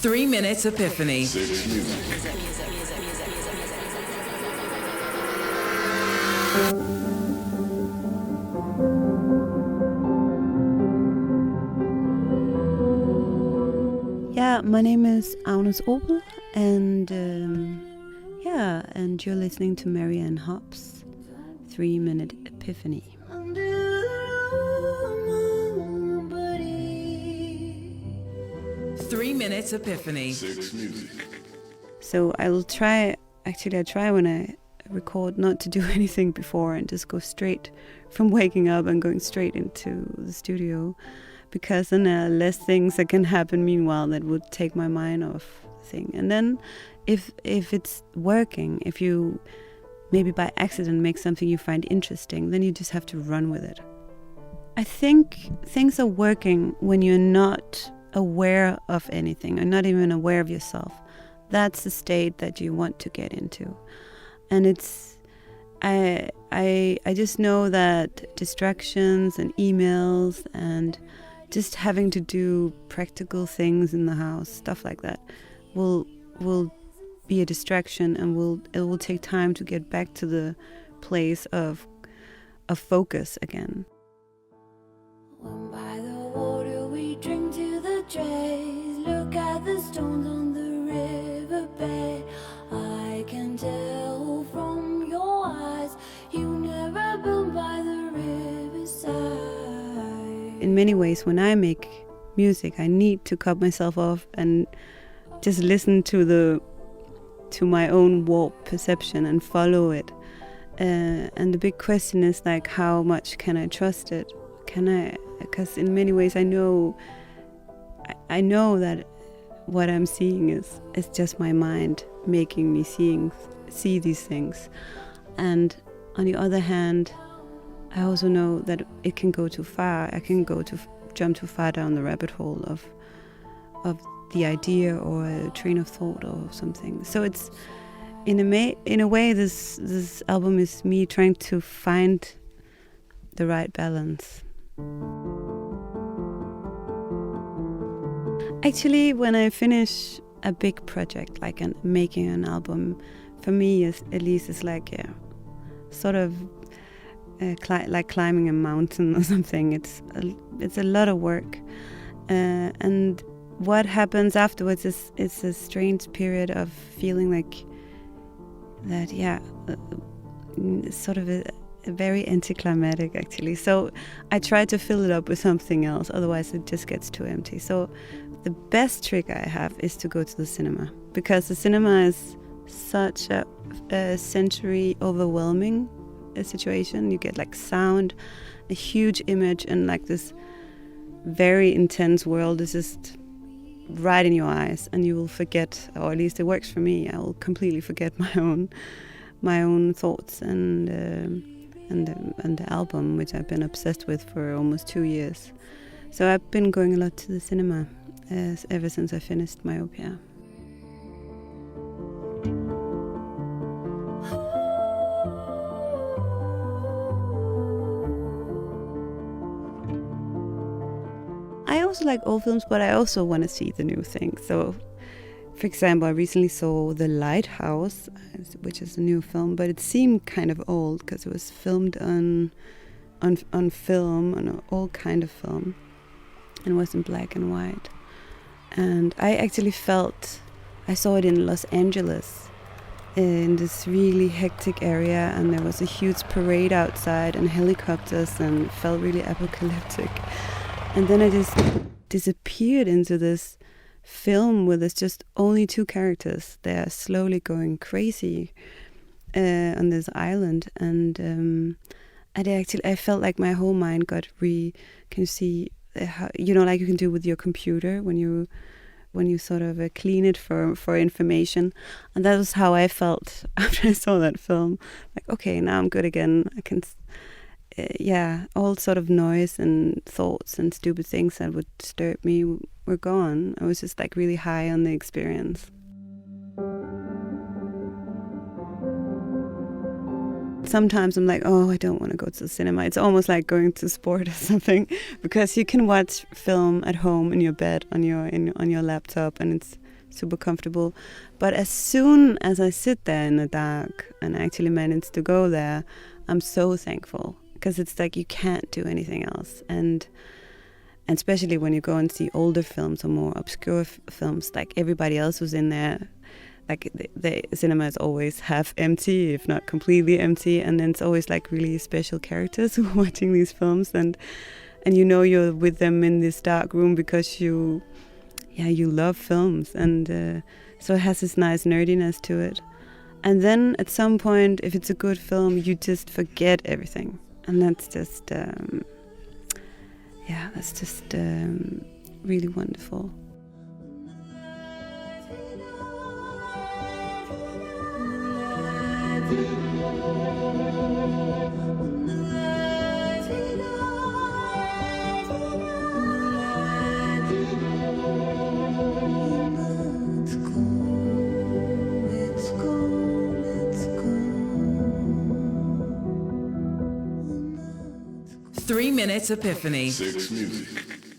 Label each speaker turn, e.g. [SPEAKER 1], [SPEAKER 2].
[SPEAKER 1] 3 Minutes Epiphany.
[SPEAKER 2] Yeah, my name is Agnes Obel, and and you're listening to Marianne Hopp's 3 Minute Epiphany.
[SPEAKER 1] 3 Minutes Epiphany.
[SPEAKER 2] So I try when I record not to do anything before and just go straight from waking up and going straight into the studio, because then there are less things that can happen meanwhile that would take my mind off the thing. And then if it's working, if you maybe by accident make something you find interesting, then you just have to run with it. I think things are working when you're not aware of anything or not even aware of yourself. That's the state that you want to get into. And it's I just know that distractions and emails and just having to do practical things in the house, stuff like that, will be a distraction, and it will take time to get back to the place of focus again.
[SPEAKER 3] When by the water we drink to the dregs, look at the stones on the riverbed. I can tell from your eyes you never been by the riverside.
[SPEAKER 2] In many ways, when I make music, I need to cut myself off and just listen to my own warped perception and follow it. And the big question is, like, how much can I trust it? Because in many ways I know that what I'm seeing is just my mind making me see these things. And on the other hand, I also know that it can go too far. I can jump too far down the rabbit hole of the idea or a train of thought or something. So it's in a way this album is me trying to find the right balance. Actually, when I finish a big project like making an album, for me at least it's like sort of like climbing a mountain or something. It's a lot of work, and what happens afterwards is it's a strange period of feeling like that. Sort of a very anticlimactic, actually. So I try to fill it up with something else, otherwise it just gets too empty. So the best trick I have is to go to the cinema, because the cinema is such a sensory overwhelming situation. You get like sound, a huge image, and like this very intense world is just right in your eyes, and you will forget, or at least it works for me, I will completely forget my own thoughts and the album, which I've been obsessed with for almost 2 years. So I've been going a lot to the cinema ever since I finished Myopia. I also like old films, but I also want to see the new things. So, for example, I recently saw The Lighthouse, which is a new film, but it seemed kind of old because it was filmed on film, on an old kind of film, and was in black and white. And I actually I saw it in Los Angeles, in this really hectic area, and there was a huge parade outside and helicopters, and it felt really apocalyptic. And then I just disappeared into this film where there's just only two characters. They are slowly going crazy on this island, and I felt like my whole mind got can you see how, like you can do with your computer when you sort of clean it for information. And that was how I felt after I saw that film. Like, okay, now I'm good again. I can all sort of noise and thoughts and stupid things that would disturb me were gone. I was just like really high on the experience. Sometimes I'm like, oh, I don't want to go to the cinema. It's almost like going to sport or something, because you can watch film at home in your bed on your laptop, and it's super comfortable. But as soon as I sit there in the dark and actually manage to go there, I'm so thankful, because it's like you can't do anything else. And especially when you go and see older films or more obscure films, like everybody else who's in there, like the cinema is always half empty, if not completely empty, and then it's always like really special characters who are watching these films, and you know you're with them in this dark room because you love films, and so it has this nice nerdiness to it. And then at some point, if it's a good film, you just forget everything, and that's just really wonderful.
[SPEAKER 1] Three minutes epiphany.
[SPEAKER 4] 6 Music.